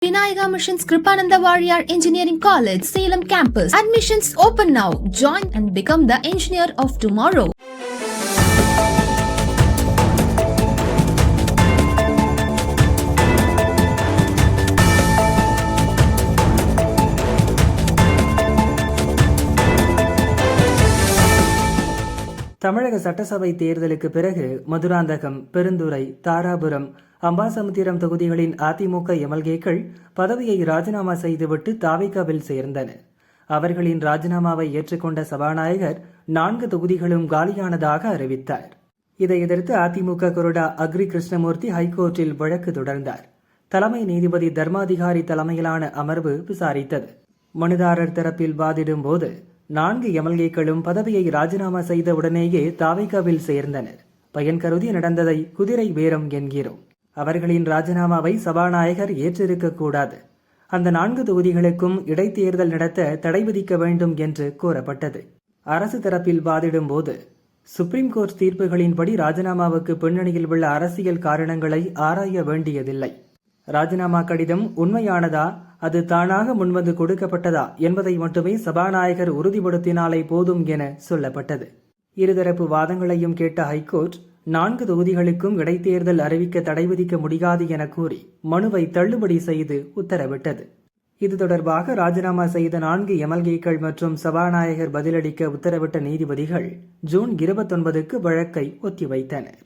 Vinayaka Mission's Kripananda Warrior Engineering College, Salem campus. Admissions open now. Join and become the engineer of tomorrow. தமிழக சட்டசபை தேர்தலுக்கு பிறகு மதுராந்தகம், பெருந்துறை, தாராபுரம், அம்பாசமுத்திரம் தொகுதிகளின் அதிமுக எம்எல்ஏக்கள் பதவியை ராஜினாமா செய்துவிட்டு தாவேகாவில் சேர்ந்தனர். அவர்களின் ராஜினாமாவை ஏற்றுக்கொண்ட சபாநாயகர் 4 தொகுதிகளும் காலியானதாக அறிவித்தார். இதை எதிர்த்து அதிமுக கொறடா அக்ரி கிருஷ்ணமூர்த்தி ஹைகோர்ட்டில் வழக்கு தொடர்ந்தார். தலைமை நீதிபதி தர்மாதிகாரி தலைமையிலான அமர்வு விசாரித்தது. மனுதாரர் தரப்பில் வாதிடும் போது 4 எம்எல்ஏக்களும் பதவியை ராஜினாமா செய்த உடனேயே தாவேகாவில் சேர்ந்தனர். பயன் கருதி நடந்ததை குதிரை பேரம் என்கிறோம். அவர்களின் ராஜினாமாவை சபாநாயகர் ஏற்றிருக்கக்கூடாது. அந்த 4 தொகுதிகளுக்கும் இடைத்தேர்தல் நடத்த தடை விதிக்க வேண்டும் என்று கோரப்பட்டது. அரசு தரப்பில் வாதிடும் போது சுப்ரீம் கோர்ட் தீர்ப்புகளின்படி ராஜினாமாவுக்கு பின்னணியில் உள்ள அரசியல் காரணங்களை ஆராய வேண்டியதில்லை. ராஜினாமா கடிதம் உண்மையானதா, அது தானாக முன்வந்து கொடுக்கப்பட்டதா என்பதை மட்டுமே சபாநாயகர் உறுதிப்படுத்தினாலே போதும் என சொல்லப்பட்டது. இருதரப்பு வாதங்களையும் கேட்ட ஹைகோர்ட் 4 தொகுதிகளுக்கும் இடைத்தேர்தல் அறிவிக்க தடை விதிக்க முடியாது என கூறி மனுவை தள்ளுபடி செய்து உத்தரவிட்டது. இது தொடர்பாக ராஜினாமா செய்த 4 எம்எல்ஏக்கள் மற்றும் சபாநாயகர் பதிலளிக்க உத்தரவிட்ட நீதிபதிகள் ஜூன் 29க்கு வழக்கை ஒத்திவைத்தனர்.